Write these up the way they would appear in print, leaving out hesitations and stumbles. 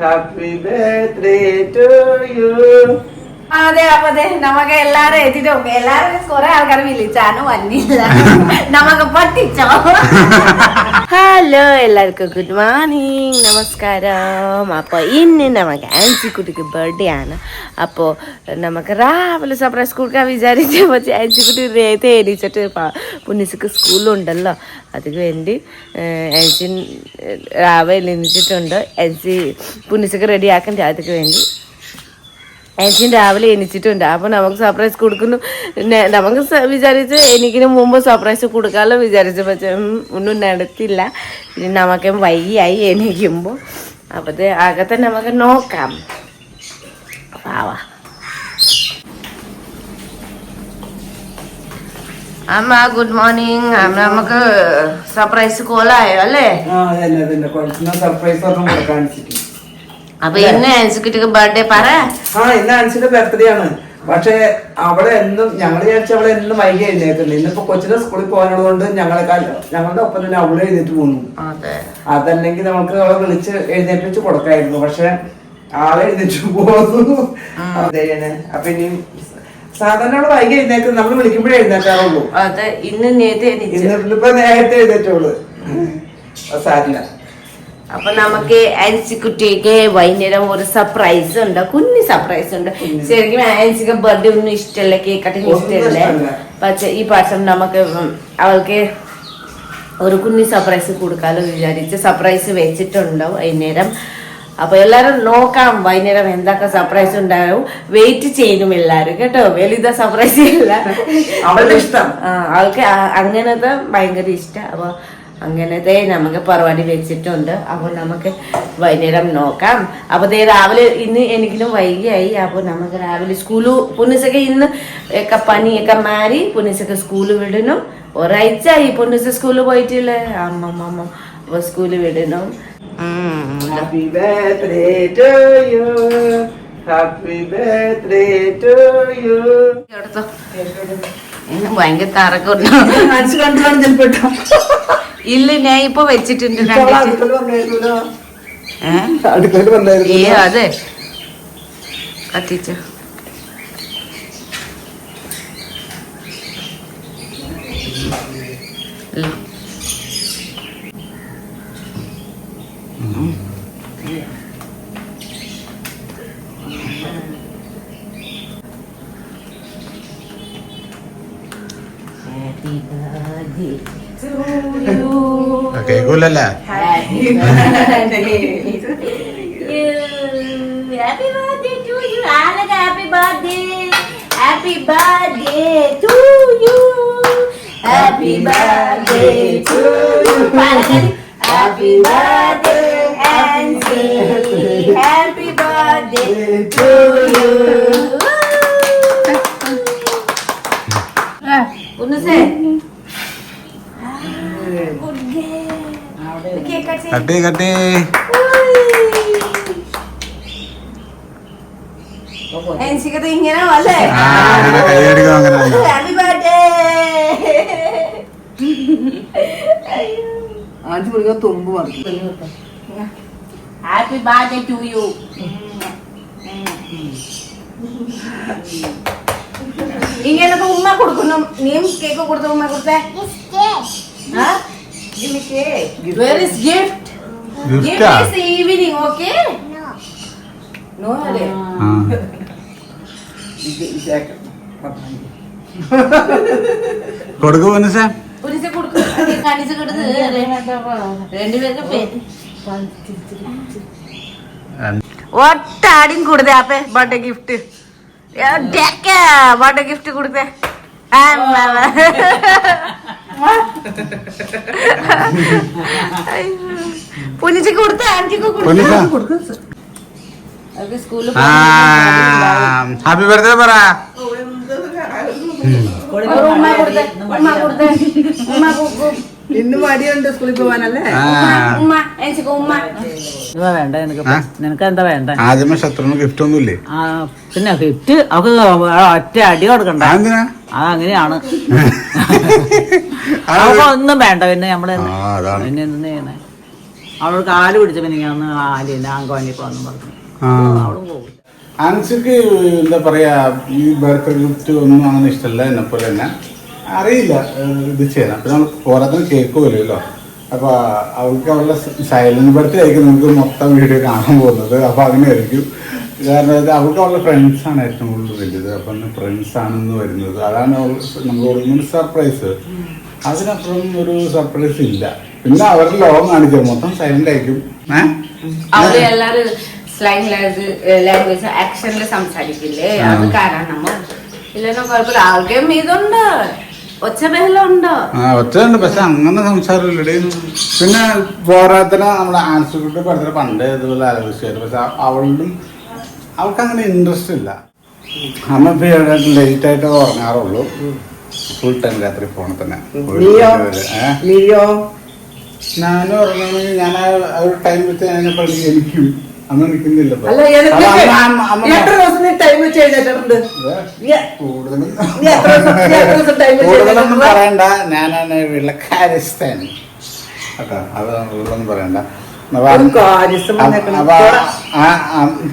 Happy birthday to U. അതെ അപ്പൊ നമുക്ക് എല്ലാരും എത്തിട്ട് എല്ലാരും കുറെ ആൾക്കാർ വിളിച്ചാണ് വന്നില്ല നമുക്ക് പറ്റിച്ചോ. ഹലോ എല്ലാവർക്കും ഗുഡ് മോർണിംഗ്, നമസ്കാരം. അപ്പോൾ ഇന്ന് നമുക്ക് ആൻസിക്കുട്ടിക്ക് ബർത്ത്ഡേ ആണ്. അപ്പോൾ നമുക്ക് രാവിലെ സർപ്രൈസ് കൊടുക്കാൻ വിചാരിച്ചു. പക്ഷേ ആൻസിക്കുട്ടി നേരത്തെ എണീച്ചിട്ട് പുന്നിസിക്ക് സ്കൂളുണ്ടല്ലോ, അതിന് വേണ്ടി ആൻസി രാവിലെ എണീച്ചിട്ടുണ്ട്. ആൻസി പുന്നിസിക്ക് റെഡി ആക്കണ്ടേ, അതിന് വേണ്ടി ആൻസിൻ രാവിലെ എണീച്ചിട്ടുണ്ട്. അപ്പോൾ നമുക്ക് സർപ്രൈസ് കൊടുക്കുന്നു. നമുക്ക് വിചാരിച്ച് എനിക്കിന് മുമ്പ് സർപ്രൈസ് കൊടുക്കാമല്ലോ വിചാരിച്ചു, പക്ഷേ ഒന്നും നടത്തില്ല. ഇനി നമുക്ക് വൈകിയായി എണീക്കുമ്പോൾ. അപ്പോൾ അകത്തെ നമുക്ക് നോക്കാം. വാവാ അമ്മ, ഗുഡ് മോർണിംഗ്. നമുക്ക് സർപ്രൈസ് കോളായോ അല്ലേ? സർപ്രൈസ് അപ്പൊ ഇന്ന് ആൻസിക്കുട്ടിക്ക് ബർത്ത്ഡേ പറ. ഇന്ന് ആൻസിയുടെ ബർത്ത്ഡേ ആണ്. പക്ഷെ അവളെ എന്നും ഞങ്ങൾ വിചാരിച്ച അവളെ എന്നും വൈകി എഴുന്നേക്കുന്നത്. ഇന്നിപ്പോ കൊച്ചിനെ സ്കൂളിൽ പോകാനുള്ളതുകൊണ്ട് ഞങ്ങളുടെ ഒപ്പം തന്നെ അവളെ എഴുന്നേറ്റ് പോന്നു. അതല്ലെങ്കിൽ നമുക്ക് അവളെ വിളിച്ച് എഴുന്നേറ്റിച്ച് കൊടുക്കായിരുന്നു. പക്ഷെ ആളെ എഴുന്നേറ്റ് പോന്നു. അപ്പൊ ഇനി സാധാരണ അവള് വൈകി എഴുന്നേക്കുന്നത്, നമ്മൾ വിളിക്കുമ്പോഴേ എഴുന്നേറ്റാറുള്ളൂ. ഇന്നിപ്പോ നേരത്തെ എഴുന്നേറ്റുള്ളൂ. സാരില്ല. അപ്പൊ നമുക്ക് ആൻസിക്കുട്ടിക്ക് വൈകുന്നേരം ഒരു സർപ്രൈസ് ഉണ്ട്, കുഞ്ഞി സർപ്രൈസ് ഉണ്ട്. ശരിക്കും ആൻസിക്ക് ബർത്ത്ഡേ ഒന്നും ഇഷ്ടമല്ല, കേക്ക് കട്ടിങ് ഇഷ്ടമല്ലേ. പക്ഷെ ഈ പ്രാവശ്യം നമുക്ക് അവൾക്ക് ഒരു കുഞ്ഞി സർപ്രൈസ് കൊടുക്കാലോ വിചാരിച്ച് സർപ്രൈസ് വെച്ചിട്ടുണ്ട് വൈകുന്നേരം. അപ്പൊ എല്ലാരും നോക്കാം വൈകുന്നേരം എന്തൊക്കെ സർപ്രൈസ് ഉണ്ടാവും. വെയിറ്റ് ചെയ്യണം എല്ലാരും കേട്ടോ. വലുതാ സർപ്രൈസ് ഇല്ല, അവളുടെ ഇഷ്ടം. അവൾക്ക് അങ്ങനത്തെ ഭയങ്കര ഇഷ്ടം. അപ്പൊ അങ്ങനത്തെ നമുക്ക് പരിപാടി വെച്ചിട്ടുണ്ട്. അപ്പോൾ നമുക്ക് വൈകുന്നേരം നോക്കാം. അപ്പോൾ രാവിലെ ഇന്ന് എനിക്കിനും വൈകിയായി. അപ്പോൾ നമുക്ക് രാവിലെ സ്കൂള് പുന്നിസൊക്കെ ഇന്ന് ഒക്കെ പനിയൊക്കെ മാറി പുന്നിസൊക്കെ സ്കൂള് വിടണം. ഒരാഴ്ചയായി പുന്നിസ് സ്കൂളിൽ പോയിട്ടില്ല. അമ്മ അപ്പോൾ സ്കൂളിൽ വിടണം. Happy birthday to you, happy birthday to you. ഭയങ്കര തറക്കം ഇല്ല, ഞാൻ ഇപ്പൊ വെച്ചിട്ടുണ്ട്. അതെ കത്തിച്ച കേൾക്കൂലല്ലേ? Happy birthday to you. Happy birthday. Happy birthday to you. Happy birthday to you. Happy birthday Ansi. Happy birthday to you. Unuse. കട്ടി കട്ടി. ഇങ്ങനെ അല്ലേ? Happy birthday. തുമ്പ് ഹാപ്പി ബർത്ത്ഡേ ടു യു. ഇങ്ങനത്തെ ഉമ്മ കൊടുക്കുന്നു. നീയും കേക്ക് കൊടുത്ത ഉമ്മ കൊടുത്തേ. Give me cake. Where is gift? Gift is evening, okay? No. കൊടുക്കു പുന്നിസേ. പുന്നിസേ കൊടുക്കു. കാണിച്ചു കൊടുത്ത് രണ്ടുപേർക്ക് പേര് ഒട്ടാടിയും കൊടുത്തേ. ആപ്പേ ബർത്ത്ഡേ ഗിഫ്റ്റ് ബർത്ത്ഡേ ഗിഫ്റ്റ് കൊടുത്തേ. പുനിച്ചക്ക് കൊടുത്ത ആന്റിക്ക് കൊടുത്തു. ഹാപ്പി ബർത്ത്ഡേ പറ. ഇന്ന് മടിയുണ്ട് സ്കൂളിൽ പോവാനല്ലേ? വേണ്ട നിനക്ക് എന്താ വേണ്ട? ആദ്യമേ ശത്രുവിന് ഗിഫ്റ്റ് ഒന്നുമില്ലേ? പിന്നെ ഗിഫ്റ്റ് അവക്ക് ഒറ്റ അടി കൊടുക്കണ്ട. അതങ്ങനെയാണ്. അവൾക്ക് ഒന്നും വേണ്ട പിന്നെ നമ്മള് അതാണ്. പിന്നെ എന്ത് ചെയ്യണേ? അവള് കാല് പിടിച്ച പിന്നെ ഞാൻ ആലിന്റെ ആങ്കോനി പോന്നു പറഞ്ഞു. അവളും പോകും. ആൻസിക്ക് എന്താ പറയാ, ഈ ബർത്ത്ഡേ ഗിഫ്റ്റ് ഒന്നും അങ്ങനെ ഇഷ്ടമല്ല. എന്നെ പോലെ തന്നെ അറിയില്ല ഇത് ചെയ്യാൻ. അപ്പൊ നമുക്ക് പോരാത്തിന് കേക്ക് പോലെയല്ലോ. അപ്പൊ അവൾക്ക് അവളുടെ സൈലന്റ് ബർത്ത്ഡേ ആയിരിക്കും നമുക്ക് മൊത്തം വീഡിയോ കാണാൻ പോകുന്നത്. അപ്പൊ അങ്ങനെയായിരിക്കും. കാരണം അവൾക്ക് അവളുടെ ഫ്രണ്ട്സാണ് ഏറ്റവും കൂടുതൽ വലുത്. അപ്പൊ ഫ്രണ്ട്സ് ആണെന്ന് വരുന്നത്, അതാണ് നമ്മൾ കൊടുക്കുന്ന സർപ്രൈസ്. അതിനപ്പുറം ഒരു സർപ്രൈസ് ഇല്ല. പിന്നെ അവരുടെ ലോകം കാണിക്കുക മൊത്തം സൈലന്റ് ആയിരിക്കും. അവര് എല്ലാരും സ്ലാങ് ലാംഗ്വേജ് ആക്ഷനിൽ സംസാരിക്കില്ലേ, അത് കാരണമോ ഇല്ലെന്നോ കുഴപ്പമില്ല. ആൾക്കും ഇതുണ്ട്, ഒച്ച ബഹളമുണ്ടോ? ഒച്ചയുണ്ട്, പക്ഷെ അങ്ങനെ സംസാരമില്ലേ. പിന്നെ പോരാത്തിന് നമ്മുടെ ആൻസുകുട്ടി പറഞ്ഞ പണ്ട് ഇതുപോലെ ആലോചിച്ചായിരുന്നു. പക്ഷെ അവൾക്ക് അങ്ങനെ ഇൻട്രസ്റ്റ് ഇല്ല. അമ്മ ലേറ്റ് ആയിട്ട് ഉറങ്ങാറുള്ളൂ. ഫുൾ ടൈം രാത്രി ഫോണിൽ തന്നെ. ഞാനും ഉറങ്ങണമെങ്കിൽ ഞാൻ ആ ഒരു ടൈം വെച്ച് അതിനെ പറഞ്ഞ് എനിക്കും അന്ന് നിൽക്കുന്നില്ല. കൂടുതലൊന്നും പറയണ്ട, ഞാനാണ് വിളക്കാരിസ്ഥാൻ കേട്ടോ. അത് കൂടുതലൊന്നും പറയണ്ട.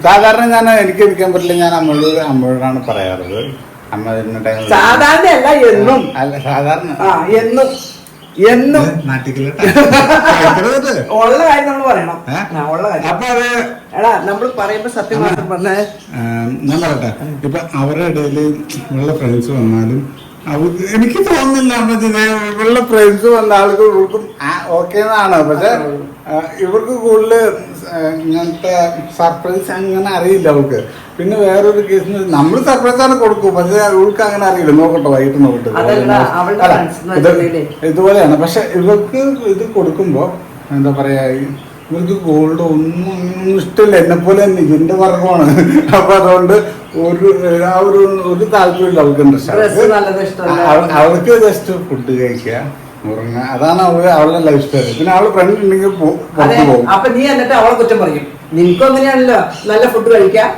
സാധാരണ ഞാൻ എനിക്ക് നിൽക്കാൻ പറ്റില്ല, ഞാൻ അമ്മയോടാണ് പറയാറുള്ളത്. അമ്മ ഇതിന്റെ ടൈം സാധാരണ അല്ല എന്നും അല്ല സാധാരണ എന്നും എന്നും ഉള്ള കാര്യം നമ്മൾ പറയണം. ഉള്ള കാര്യം അപ്പൊ അത് എടാ നമ്മൾ പറയുമ്പോ സത്യം മാത്രം പറഞ്ഞ ഞാൻ പറയട്ടെ. ഇപ്പൊ അവരുടെ ഇടയില് ഉള്ള ഫ്രണ്ട്സ് വന്നാലും അവർക്ക് എനിക്ക് തോന്നുന്നില്ല ഇവരുടെ ഫ്രണ്ട്സ് വന്ന ആളുകൾക്കും ഓക്കെ എന്നാണ്. പക്ഷെ ഇവർക്ക് കൂടുതൽ ഇങ്ങനത്തെ സർപ്രൈസ് അങ്ങനെ അറിയില്ല അവൾക്ക്. പിന്നെ വേറൊരു കേസിന് നമ്മൾ സർപ്രൈസ് ആണ് കൊടുക്കും, പക്ഷെ ഇവൾക്ക് അങ്ങനെ അറിയില്ല. നോക്കട്ടെ, വൈകിട്ട് നോക്കട്ടെ. ഇതുപോലെയാണ്. പക്ഷെ ഇവർക്ക് ഇത് കൊടുക്കുമ്പോ എന്താ പറയാ, ഇവർക്ക് ഗോൾഡ് ഒന്നും ഇഷ്ടമില്ല. എന്നെ പോലെ തന്നെ ഇതിന്റെ വർഗമാണ്. അപ്പൊ അതുകൊണ്ട് ഒരു താല്പര്യമില്ല അവൾക്ക്. അവൾക്ക് ജസ്റ്റ് ഫുഡ് കഴിക്കുക, ഉറങ്ങുക, അതാണ് അവളുടെ ലൈഫ് സ്റ്റൈൽ. പിന്നെ അവള് ഫ്രണ്ട് ഉണ്ടെങ്കിൽ പോകും. അപ്പൊ നീ എന്നിട്ട് അവളെ കുറ്റം പറയും. നിനക്കും അങ്ങനെയാണല്ലോ, നല്ല ഫുഡ് കഴിക്കാം.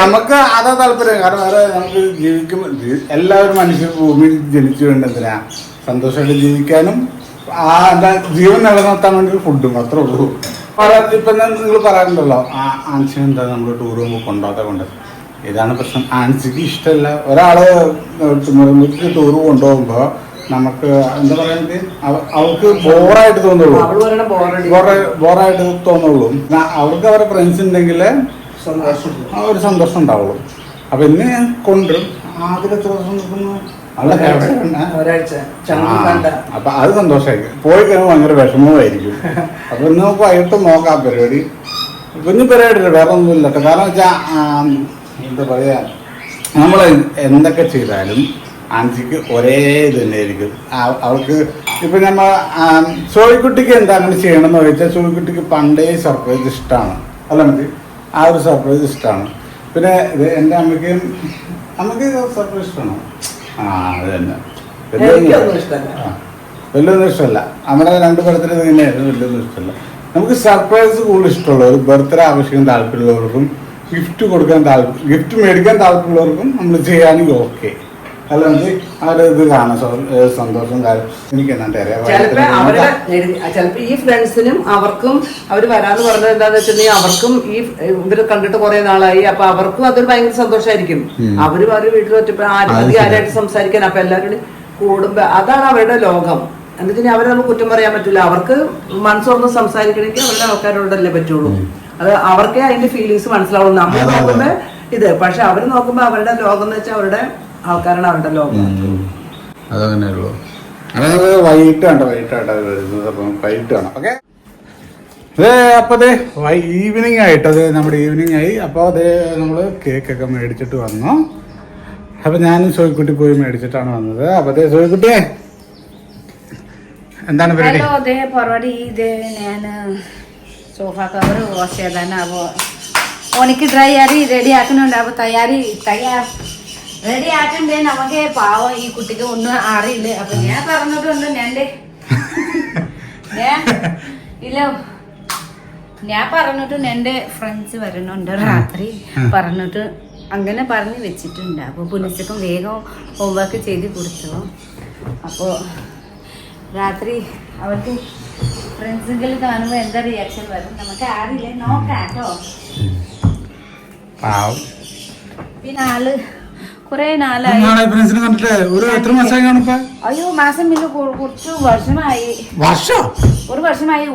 നമുക്ക് അതാ താല്പര്യം. കാരണം വേറെ നമുക്ക് ജീവിക്കുമ്പോൾ എല്ലാവരും മനുഷ്യർ ഭൂമിയിൽ ജനിച്ചു വേണ്ടതിനാ സന്തോഷമായിട്ട് ജീവിക്കാനും എന്താ ജീവൻ നിലനിർത്താൻ വേണ്ടി ഫുഡും അത്രേ ഉള്ളൂ. ഇപ്പൊ നിങ്ങൾ പറയാറുണ്ടല്ലോ, ആൻസി എന്താ നമ്മൾ ടൂർ പോകുമ്പോൾ കൊണ്ടുപോകാത്ത കൊണ്ട്. ഇതാണ് പ്രശ്നം. ആൻസിക്ക് ഇഷ്ടമല്ല. ഒരാള് ടൂർ കൊണ്ടുപോകുമ്പോ നമുക്ക് എന്താ പറയുന്നത്, അവർക്ക് ബോറായിട്ട് തോന്നുള്ളൂ. ബോറായിട്ട് തോന്നുള്ളൂ. അവർക്ക് അവരുടെ ഫ്രണ്ട്സ് ഉണ്ടെങ്കിൽ ഒരു സന്തോഷം ഉണ്ടാവുള്ളൂ. അപ്പൊ ഇന്ന് ഞാൻ കൊണ്ടുവരും. ആദ്യത്തെ ദിവസം നിൽക്കുന്നു അപ്പൊ അത് സന്തോഷമായിരിക്കും. പോയി കഴിയുമ്പോൾ ഭയങ്കര വിഷമമായിരിക്കും. അപ്പൊ ഇന്ന് നമുക്ക് വൈകിട്ട് നോക്കാം പരിപാടി. കുഞ്ഞു പരിപാടിയില്ല, വേറെ ഒന്നുമില്ല. കാരണം വെച്ചാ എന്താ പറയാ, നമ്മൾ എന്തൊക്കെ ചെയ്താലും ആൻസിക്ക് ഒരേ ഇത് തന്നെയായിരിക്കും. അവൾക്ക് ഇപ്പൊ നമ്മൾ സോയിക്കുട്ടിക്ക് എന്താണ് ചെയ്യണമെന്ന് ചോദിച്ചാൽ, സോയിക്കുട്ടിക്ക് പണ്ടേ സർപ്രൈസ് ഇഷ്ടമാണ്. അല്ല മതി, ആ ഒരു സർപ്രൈസ് ഇഷ്ടമാണ്. പിന്നെ ഇത് എൻ്റെ അമ്മയ്ക്ക് സർപ്രൈസ് ഇഷ്ടമാണോ? അത് തന്നെ. വലിയൊന്നും ഇഷ്ടമല്ല. നമ്മുടെ രണ്ട് ബർത്ത്ഡേ തന്നെയായിരുന്നു. വലിയൊന്നും ഇഷ്ടമല്ല. നമുക്ക് സർപ്രൈസ് കൂടുതൽ ഇഷ്ടമുള്ള ഒരു ബർത്ത്ഡേ ആവശ്യം താല്പര്യമുള്ളവർക്കും ഗിഫ്റ്റ് മേടിക്കാൻ താല്പര്യമുള്ളവർക്കും നമ്മൾ ചെയ്യാനെങ്കിൽ ഓക്കെ. അല്ലെങ്കിൽ അവരുടെ ഇത് കാണാൻ സന്തോഷം കാര്യം എനിക്ക് എന്നാണ്ട് ചിലപ്പോ ഈ ഫ്രണ്ട്സിനും അവർക്കും അവര് വരാന്ന് പറഞ്ഞത് എന്താന്ന് വെച്ചിട്ടുണ്ടെങ്കിൽ അവർക്കും ഈ ഇവര് കണ്ടിട്ട് കുറെ നാളായി. അപ്പൊ അവർക്കും അതൊരു ഭയങ്കര സന്തോഷമായിരിക്കും. അവര് വീട്ടിൽ ഒറ്റപ്പോ ആരായിട്ട് സംസാരിക്കാൻ. അപ്പൊ എല്ലാവരും കൂടുമ്പോ അതാണ് അവരുടെ ലോകം. എന്ന് വെച്ചാൽ അവരെ നമുക്ക് കുറ്റം പറയാൻ പറ്റില്ല. അവർക്ക് മനസ്സോർന്ന് സംസാരിക്കണമെങ്കിൽ അവരുടെ ആൾക്കാരോടല്ലേ പറ്റുള്ളൂ. അത് അവർക്കേ അതിന്റെ ഫീലിങ്സ് മനസ്സിലാവുള്ളൂ. നമ്മൾ നോക്കുമ്പോ ഇത്, പക്ഷെ അവര് നോക്കുമ്പോ അവരുടെ ലോകം എന്ന് വെച്ചാൽ അവരുടെ ആൾക്കാരാണ് അവരുടെ ലോകം. അതങ്ങനെയുള്ളൂ. അതായത് വൈകിട്ടാണ് വരുന്നത്. അപ്പം വൈകിട്ട് കാണാം. ഓക്കെ. അപ്പോൾ അതെ ഈവനിങ് ആയിട്ട്, അത് നമ്മുടെ ഈവനിങ് ആയി. അപ്പോൾ അതേ നമ്മൾ കേക്കൊക്കെ മേടിച്ചിട്ട് വന്നു. അപ്പം ഞാനും സോയിക്കുട്ടി പോയി മേടിച്ചിട്ടാണ് വന്നത്. അപ്പോൾ അതേ സോയിക്കുട്ടിയെ എന്താണ് പരിപാടി? പരിപാടി ഇത് ഞാൻ സോഫ കവർ വാഷ് ചെയ്താണ്. അപ്പോൾ ഓനിക്ക് ഡ്രൈ ആയി റെഡി ആക്കുന്നുണ്ട്. അപ്പോൾ റെഡി ആക്കണ്ടേ നമുക്ക്. പാവം ഈ കുട്ടിക്ക് ഒന്നും അറിയില്ല. അപ്പൊ ഞാൻ പറഞ്ഞിട്ടുണ്ട് ഞാൻ പറഞ്ഞിട്ട് എന്റെ ഫ്രണ്ട്സ് വരുന്നുണ്ട് രാത്രി പറഞ്ഞിട്ട് അങ്ങനെ പറഞ്ഞു വെച്ചിട്ടുണ്ട്. അപ്പൊ പുലിച്ചക്കും വേഗം ഹോംവർക്ക് ചെയ്ത് കൊടുത്തു. അപ്പോൾ രാത്രി അവർക്ക് ഫ്രണ്ട്സുകൾ കാണുമ്പോൾ എന്താ റിയാക്ഷൻ വരും നമുക്ക് അറിയില്ല, നോക്കാം കേട്ടോ. പിന്നെ കുറെ നാളായി. എത്ര മാസമായി കാണിപ്പോ? അയ്യോ മാസം പിന്നെ കുറച്ചു വർഷമായി. ഒരു വർഷമായി.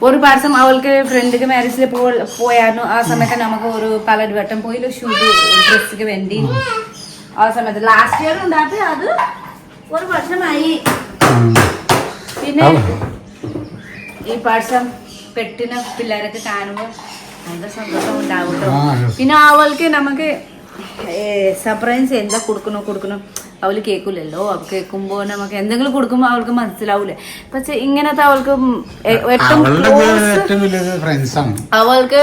ഒരു വർഷം അവൾക്ക് ഫ്രണ്ടിക്ക് മാരേജിൽ പോയായിരുന്നു. ആ സമയത്ത് നമുക്ക് ഒരു പലവട്ടം പോയി ഷൂട്ട് ഡ്രസ്സിക്ക് വേണ്ടി. ആ സമയത്ത് ലാസ്റ്റ് ഇയർ ഉണ്ടായിട്ട് അത് ഒരു വർഷമായി. പിന്നെ ഈ വർഷം പെട്ടിന് പിള്ളേരൊക്കെ കാണുമ്പോൾ ഭയങ്കര സന്തോഷം ഉണ്ടാവുമല്ലോ. പിന്നെ അവൾക്ക് നമുക്ക് സർപ്രൈസ് എന്താ കൊടുക്കണോ അവള് കേൾക്കൂലല്ലോ. അവൾ കേൾക്കുമ്പോ നമുക്ക് എന്തെങ്കിലും കൊടുക്കുമ്പോ അവൾക്ക് മനസ്സിലാവൂലേ. പക്ഷെ ഇങ്ങനത്തെ അവൾക്ക് ഏറ്റവും അവൾക്ക്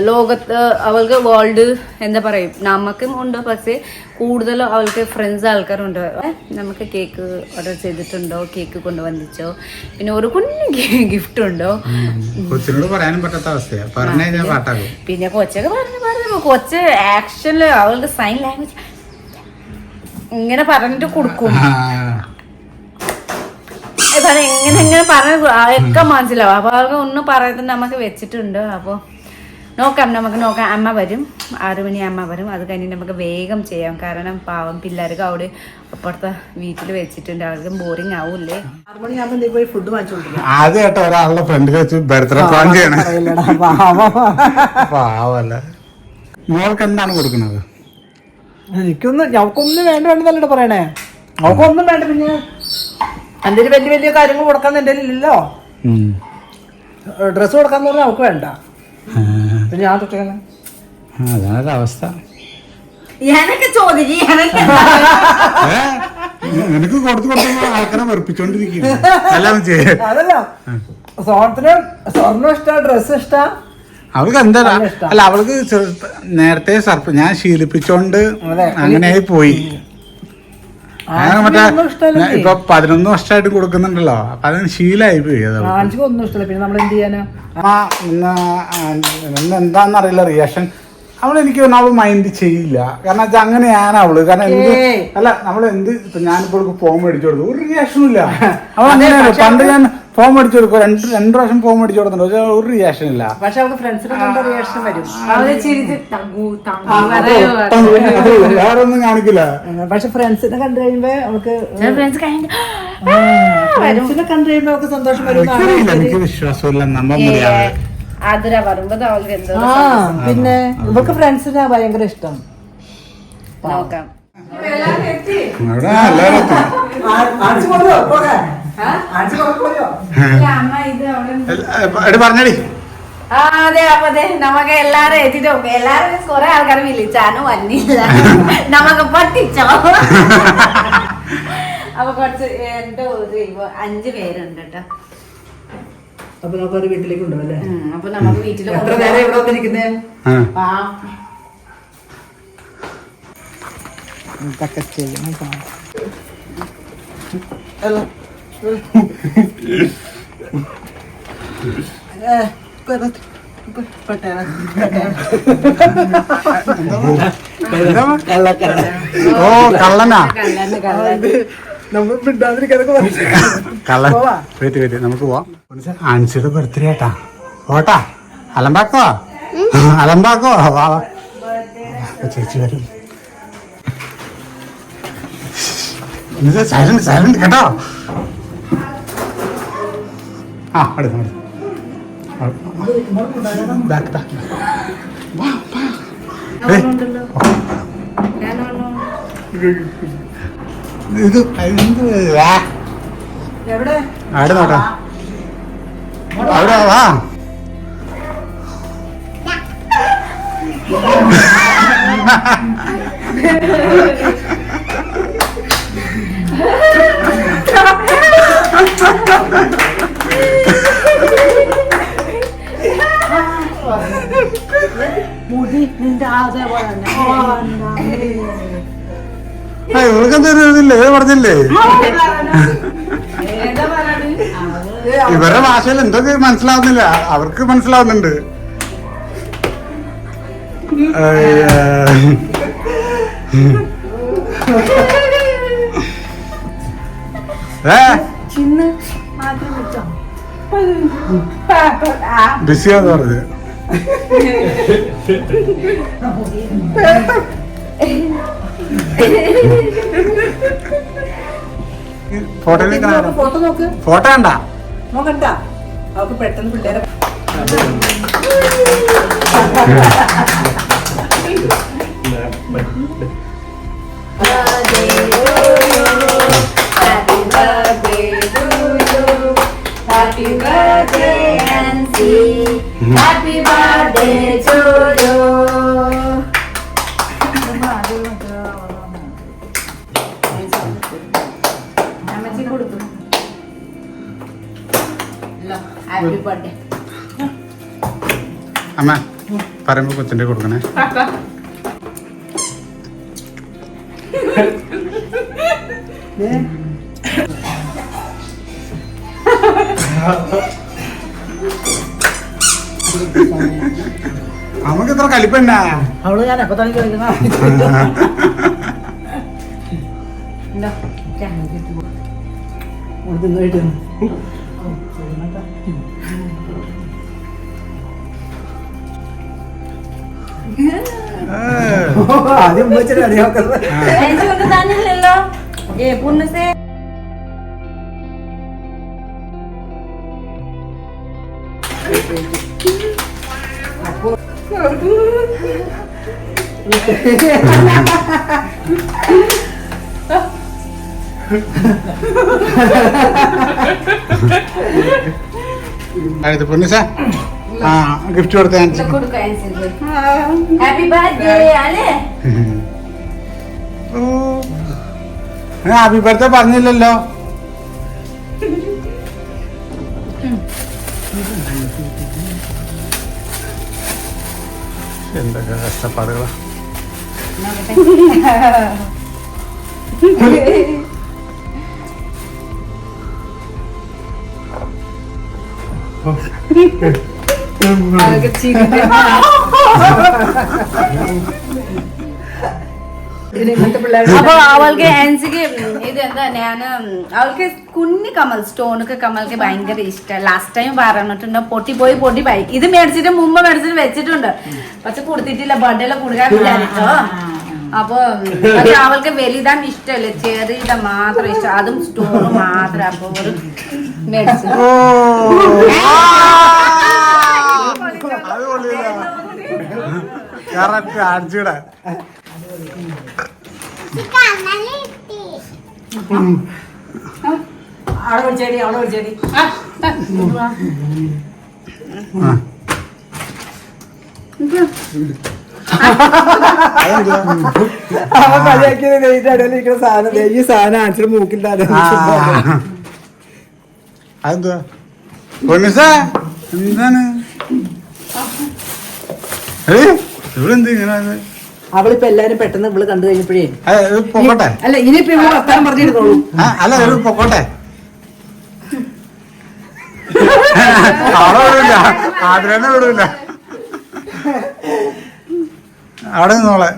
ലോകത്ത് അവൾക്ക് വേൾഡ് എന്താ പറയും നമുക്കും ഉണ്ട്. പക്ഷെ കൂടുതലും അവൾക്ക് ഫ്രണ്ട്സ് ആൾക്കാരുണ്ട്. നമുക്ക് കേക്ക് ഓർഡർ ചെയ്തിട്ടുണ്ടോ, കേക്ക് കൊണ്ടുവന്നിച്ചോ, പിന്നെ ഒരു കുഞ്ഞു ഗിഫ്റ്റ് ഉണ്ടോ. പറയാനും പറ്റാത്ത അവസ്ഥയാണ്. പിന്നെ കൊച്ചൊക്കെ പറഞ്ഞു കൊച്ച് ആക്ഷനില് അവൾക്ക് സൈൻ ലാംഗ്വേജ് ഇങ്ങനെ പറഞ്ഞിട്ട് കൊടുക്കും. എങ്ങനെ പറഞ്ഞു ഒക്കെ മനസ്സിലാവും. അപ്പൊ അവർക്ക് ഒന്നും പറയുന്നത് നമുക്ക് വെച്ചിട്ടുണ്ട്. അപ്പൊ നമുക്ക് നോക്കാം. അമ്മ വരും, 6 മണി അമ്മ വരും. അത് കഴിഞ്ഞ് നമുക്ക് വേഗം ചെയ്യാം. കാരണം പാവം പിള്ളേർക്ക് അവിടെ അപ്പുറത്തെ വീട്ടിൽ വെച്ചിട്ടുണ്ട്. അവർക്ക് ബോറിങ് ആവൂല്ലേ. 6 മണിയാകുമ്പോ പോയി ഫുഡ് വാങ്ങിച്ചോണ്ടിരിക്കും. ആദ്യമായിട്ട് ഒരാളുടെ ഫ്രണ്ട് വെച്ച് ബർത്ത്ഡേ പ്ലാൻ ചെയ്യണം. പാവല്ലേ. മോൾക്ക് എന്താണ് കൊടുക്കുന്നത്? ഞങ്ങൾക്കൊന്നും വേണ്ടല്ലോ പറയണേ. അവൾക്കൊന്നും വേണ്ട. പിന്നെ എന്തെങ്കിലും വലിയ കാര്യങ്ങൾ കൊടുക്കാന്ന് എന്റെ ഇല്ലല്ലോ. ഡ്രസ്സ് കൊടുക്കാന്ന് പറഞ്ഞാൽ അവൾക്ക് വേണ്ട. പിന്നെ ഞാൻ തൊട്ടേനെ അതാണ് അവസ്ഥ. നിനക്ക് കൊടുത്തു ആൾക്കാരെ വെറുപ്പിച്ചോണ്ടിരിക്കും. അതല്ല സ്വർണ്ണം ഇഷ്ട, ഡ്രസ്സ് ഇഷ്ട. അവൾക്ക് എന്താ അല്ല, അവൾക്ക് നേരത്തെ ഞാൻ ശീലിപ്പിച്ചോണ്ട് അങ്ങനെയായി പോയി. മറ്റേ ഇപ്പൊ 11 വർഷമായിട്ട് കൊടുക്കുന്നുണ്ടല്ലോ. അപ്പൊ അതിന് ശീലമായി പോയി. ഒന്നും ഇഷ്ടമല്ല. പിന്നെ നമ്മൾ എന്ത് ചെയ്യാനാ? എന്താന്നറിയില്ല റിയാക്ഷൻ. അവളെനിക്ക് അവള് മൈൻഡ് ചെയ്യില്ല. കാരണം വെച്ചാൽ അങ്ങനെയാണ് അവള്. കാരണം അല്ല നമ്മൾ എന്ത് ഇപ്പൊ ഞാനിപ്പോൾ ഫോം മേടിച്ചു കൊടുത്തു, ഒരു റിയാക്ഷനും ഇല്ല. അവൾ അങ്ങനെയാണ്. പണ്ട് ഞാൻ ഫോം മേടിച്ചു കൊടുക്കും, 2 പ്രാവശ്യം ഫോം മേടിച്ചു കൊടുത്തിട്ടുണ്ട്. പക്ഷെ ഒരു റിയാക്ഷൻ ഇല്ല. പക്ഷെ അവൾക്ക് ഫ്രണ്ട്സിനെ റിയാക്ഷൻ വരും. വേറെ ഒന്നും കാണിക്കില്ല. പക്ഷെ ഫ്രണ്ട്സിനെ കണ്ടു കഴിയുമ്പോ അവൾക്ക് ഫ്രണ്ട്സിനെ കണ്ടു കഴിയുമ്പോ അവൾക്ക് സന്തോഷം വരും. എനിക്ക് വിശ്വാസമില്ല. പിന്നെ ഇവൾക്ക് ഫ്രണ്ട്സിനെ ഭയങ്കര ഇഷ്ടം. നോക്കാം. പറഞ്ഞടി. അതെ. അതെ നമുക്ക് എല്ലാരും എത്തിട്ട് എല്ലാരും കുറെ ആൾക്കാർ വിളിച്ചാനും വന്നില്ല. നമുക്ക് പൊട്ടിച്ചോ. അപ്പൊ കുറച്ച് എന്റെ 5 പേരുണ്ട് കേട്ടോ. അപ്പൊ നമുക്ക് വീട്ടിലേക്ക് കൊണ്ടുപോകല്ലേ. അപ്പൊ നമുക്ക് വീട്ടിൽ എത്ര നേരം ഇവിടെ വന്നിരിക്കുന്നേ? ഇതൊക്കെ ചെയ്യണം. ഓ കള്ളനാ. നമുക്ക് പോവാം. ആൻസിയുടെ ബർത്ത്ഡേ ആട്ടാ. ഓട്ടാ അലമ്പാക്കോ വാ. ചേച്ചി വരും. സൈലന്റ് കേട്ടോ. അടുത്ത ഇത് അവിടെ നോട്ടാ. അവിടെ വാ. മുടി നിന്റെ ഇവർക്കെന്താ പറഞ്ഞില്ലേ? ഇവരുടെ ഭാഷയിൽ എന്തൊക്കെ മനസ്സിലാവുന്നില്ല. അവർക്ക് മനസ്സിലാവുന്നുണ്ട്. ചിന്ന് മാത്രം വെച്ചോ ബിസിയാന്ന് പറഞ്ഞത് ഫോട്ടോയിലേക്ക് ഫോട്ടോ നോക്ക് ഫോട്ടോ കണ്ട നോക്കണ്ട അവർക്ക് പെട്ടെന്ന് പിള്ളേരെ Happy birthday, Nancy. Happy birthday to you. അമ്മച്ചി കൊടുത്തു. Happy birthday. അമ്മ പറയുമ്പോ കൊച്ചിന്റെ കൊടുക്കണേ. നമുക്ക് ഇത്ര കലിപ്പന്നാ അവള് ഞാൻ എപ്പോ തുടങ്ങി കളിക്കുന്ന ആദ്യം വെച്ചിട്ട് അറിയാവുന്നത് തന്നില്ലല്ലോ ഏ പുണ്ണസേ പൊന്നിസ ആ ഗിഫ്റ്റ് കൊടുത്ത ഹാപ്പി ബർത്ത്ഡേ അല്ലേ ഹാപ്പി ബർത്ത്ഡേ പറഞ്ഞില്ലല്ലോ. എന്തൊക്കെ കഷ്ടപ്പാടുകളാ. അപ്പൊ അവൾക്ക് ആൻസിക്ക് ഇത് എന്താ ഞാന് അവൾക്ക് കുഞ്ഞി കമൽ സ്റ്റോണൊക്കെ കമൽക്ക് ഭയങ്കര ഇഷ്ടം. ലാസ്റ്റ് ടൈം പറഞ്ഞിട്ടുണ്ട് പൊട്ടിപ്പോയി ഇത് മേടിച്ചിട്ട് മുമ്പ് മേടിച്ചിട്ട് വെച്ചിട്ടുണ്ട്, പക്ഷെ കൊടുത്തിട്ടില്ല. ബർത്ത്ഡേയില് കൊടുക്കാൻ വിചാരിച്ചോ. അപ്പൊ പക്ഷെ അവൾക്ക് വലുതാൻ ഇഷ്ടമല്ലേ, ചെറിയ മാത്രം ഇഷ്ടം, അതും സ്റ്റോണ് മാത്രം. അപ്പൊ ഒരു മേടിച്ചു. അവിടെ വിളിച്ചേടി അവിടെ വിളിച്ചേടി അവൻ കളിയാക്കിയത് കഴിഞ്ഞിട്ട് ഇടയിലിരിക്കുന്ന സാധനം ഈ സാധനം ആൻസർ മൂക്കിൽ അതെന്തുവാ പൊന്നിസ എന്താണ് ഇവളെന്ത് ഇങ്ങനെ? അവളിപ്പോ എല്ലാരും പെട്ടെന്ന് ഇവള് കണ്ടു കഴിഞ്ഞപ്പോഴേ പൊക്കോട്ടെ. അല്ല ഇനിയിപ്പോ ഇവള് വർത്താനം പറഞ്ഞിരുന്നോളൂ. അല്ല ഇവള് പൊക്കോട്ടെ. അവിടെ വിടൂല, ആദ്യം വിടൂല. അവിടെ നിന്നോളെ.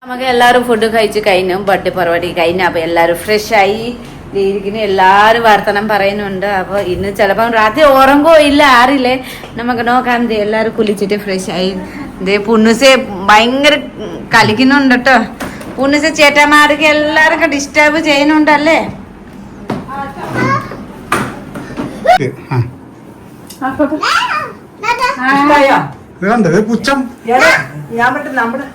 നമുക്ക് എല്ലാവരും ഫുഡ് കഴിച്ച് കഴിഞ്ഞു, ബർത്ത്ഡേ പരിപാടി കഴിഞ്ഞു. അപ്പൊ എല്ലാവരും ഫ്രഷ് ആയി ഇരിക്കുന്നു, എല്ലാവരും വർത്തനം പറയുന്നുണ്ട്. അപ്പൊ ഇന്ന് ചിലപ്പം രാത്രി ഉറങ്ങോ ഇല്ല അറിയില്ലേ, നമുക്ക് നോക്കാം. എല്ലാവരും കുളിച്ചിട്ട് ഫ്രഷ് ആയി. പുണ്ണുസെ ഭയങ്കര കളിക്കുന്നുണ്ട് കേട്ടോ. പുണ്ണുസെ ചേട്ടന്മാർക്ക് എല്ലാവർക്കും ഡിസ്റ്റർബ് ചെയ്യുന്നുണ്ടല്ലേ. പുച്ഛം ഞാൻ പറ്റും നമ്മുടെ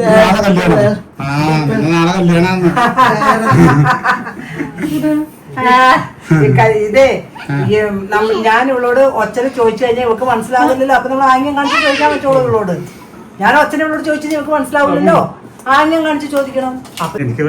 നാളെ കല്യാണം. നാളെ കല്യാണം ഇതേ ഞാൻ ഇവളോട് ഒച്ചനെ ചോദിച്ചു കഴിഞ്ഞാൽ ഇവക്ക് മനസ്സിലാവില്ലല്ലോ. അപ്പൊ നമ്മൾ ആംഗ്യം കാണിച്ച് ചോദിക്കാൻ പറ്റുള്ളൂ ഇവളോട്. ഞാൻ ഒച്ചനെ ഇവളോട് ചോദിച്ചു ഇവക്ക് മനസ്സിലാവില്ലല്ലോ. ആംഗ്യം കാണിച്ച് ചോദിക്കണം. എനിക്ക്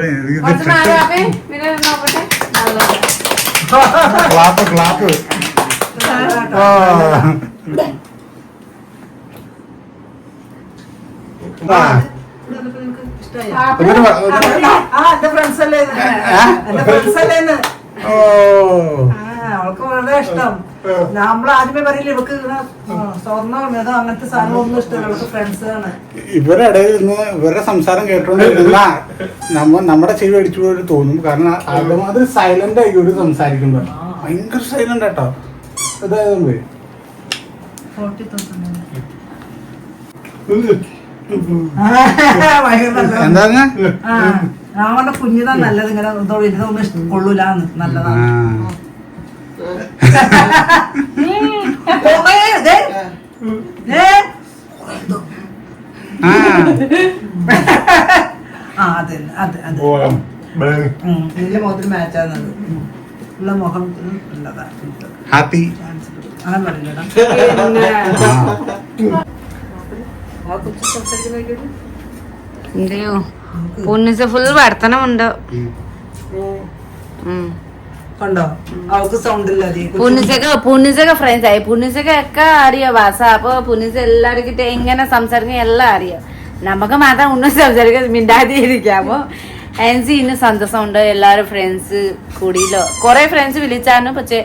എന്റെ ഫ്രണ്ട്സ് അല്ലേ എന്റെ ഫ്രണ്ട്സ് അല്ലേന്ന്. അവൾക്ക് വളരെ ഇഷ്ടം. നമ്മൾ ആദ്യമേ പറയില്ല ഇവക്ക് സ്വർണ്ണം ഏതോ അങ്ങനത്തെ സാധനങ്ങളൊന്നും ഇഷ്ടമല്ല. അവൾക്ക് ഫ്രണ്ട്സ് ആണ്. ഇവരുടെ ഇടയിൽ നിന്ന് ഇവരുടെ സംസാരം കേട്ടോണ്ടിരുന്ന നമ്മുടെ ചെവി അടിച്ചു പോയിട്ട് തോന്നും. കാരണം അതുമാതിരി സൈലന്റ് ആയി ഒരു സംസാരിക്കുമ്പോ ഭയങ്കര സൈലന്റ് ആട്ടോ. അതായത് എന്താണ് അവന്റെ കുഞ്ഞിതാ നല്ലത്. ഇങ്ങനെ ഇതൊന്നും കൊള്ളൂലാന്ന്. നല്ലതാണ്. നിന്റെ മുഖത്തിന് മാച്ചാകുന്നത് ഉള്ള മുഖം ഉള്ളതാ. ഹാപ്പി അങ്ങനെ പറയില്ലടാ. എന്തെയോ പൊന്നിച്ച് ഫുൾ വർത്തനമുണ്ട്. കണ്ടോ അവൾക്ക് സൗണ്ട് ഇല്ല. പുണ്ണിച്ചൊക്കെ ഫ്രണ്ട്സ് ആയി. പുണ്ണിച്ചൊക്കെ ഒക്കെ അറിയാം ഭാഷ. അപ്പൊ പുണ്ണിച്ച എല്ലാവർക്കിട്ട് എങ്ങനെ സംസാരിക്കാൻ എല്ലാം അറിയാം. നമുക്ക് മാത്രം ഒന്നും സംസാരിക്കാൻ മിണ്ടാതെ ഇരിക്കാമോ. ആൻസി ഇന്ന് സന്തോഷമുണ്ട്. എല്ലാവരും ഫ്രണ്ട്സ് കൂടിയില്ലോ. കുറെ ഫ്രണ്ട്സ് വിളിച്ചായിരുന്നു. പക്ഷെ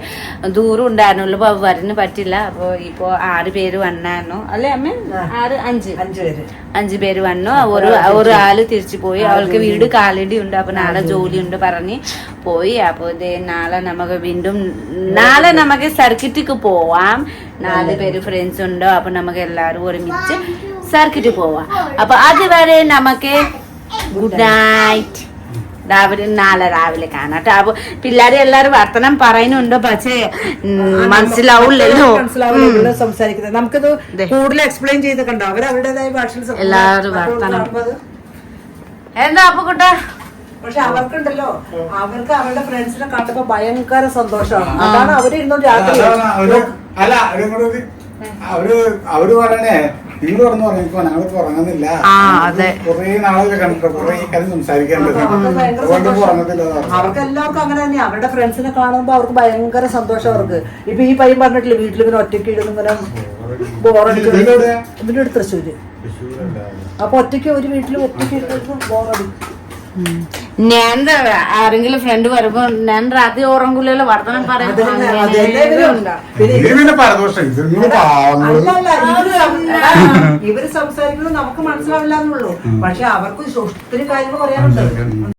ദൂരം ഉണ്ടായിരുന്നല്ലോ. അപ്പൊ വരാന് പറ്റില്ല. അപ്പൊ ഇപ്പൊ 6 പേര് വന്നായിരുന്നു അല്ലേ അമ്മ? 5 പേര് വന്നു. ഒരു ആള് തിരിച്ചു പോയി. അവൾക്ക് വീട് കാലടി ഉണ്ട്. അപ്പൊ നാളെ ജോലി ഉണ്ട് പറഞ്ഞ് പോയി. അപ്പൊ ഇതേ നാളെ നമുക്ക് സർക്കിറ്റിക്ക് പോവാം. 4 പേര് ഫ്രണ്ട്സ് ഉണ്ട്. അപ്പൊ നമുക്ക് എല്ലാവരും ഒരുമിച്ച് സർക്കിറ്റ് പോവാം. അപ്പൊ അതുവരെ നമുക്ക് ഗുഡ് നൈറ്റ്. നാളെ രാവിലെ കാണാം. അപ്പൊ പിള്ളേരെ എല്ലാരും വർത്തനം പറയുന്നുണ്ട്. പക്ഷേ മനസ്സിലാവില്ലല്ലോ സംസാരിക്കുന്നത്. നമുക്കിത് കൂടുതൽ എക്സ്പ്ലെയിൻ ചെയ്ത് കണ്ടോ. അവരവരുടേതായ ഭാഷയിൽ എല്ലാരും വർത്തനം എന്താ അപ്പൊ കൂട്ടാ. പക്ഷെ അവർക്കുണ്ടല്ലോ, അവർക്ക് അവരുടെ ഫ്രണ്ട്സിനെ കണ്ടപ്പോ ഭയങ്കര സന്തോഷമാണ്. അതാണ് അവരിരുന്നോണ്ട് രാത്രി അല്ല അവര് പറയണേ നിങ്ങൾ പറഞ്ഞു പറഞ്ഞപ്പോ ഞങ്ങൾക്ക് ഉറങ്ങുന്നില്ല. കൊറേ നാളെ കണ്ടിട്ട് കൊറേ കാര്യം സംസാരിക്കാനുണ്ട്. അവർക്ക് എല്ലാവർക്കും അങ്ങനെ തന്നെയാ. അവരുടെ ഫ്രണ്ട്സിനെ കാണുമ്പോ അവർക്ക് ഭയങ്കര സന്തോഷം. അവർക്ക് ഇപ്പൊ ഈ പയ്യൻ പറഞ്ഞിട്ടില്ല വീട്ടിൽ ഇങ്ങനെ ഒറ്റയ്ക്ക് ഇടുന്ന ഇങ്ങനെ ബോറടിക്കും. ഇവരുടെ അടുത്ത് തൃശ്ശൂര്. അപ്പൊ ഒറ്റയ്ക്ക് ഒരു വീട്ടിൽ ഒറ്റയ്ക്ക് ഇടുന്ന ബോറടിക്കും. ഞാൻ ആരെങ്കിലും ഫ്രണ്ട് വരുമ്പോ ഞാൻ രാത്രി ഉറങ്ങൂലല്ലോ. വർത്തനം ഇവര് സംസാരിക്കുന്നത് നമുക്ക് മനസ്സിലാവില്ല എന്നുള്ളൂ. പക്ഷെ അവർക്ക് ഒത്തിരി കാര്യങ്ങൾ പറയാനുണ്ട്.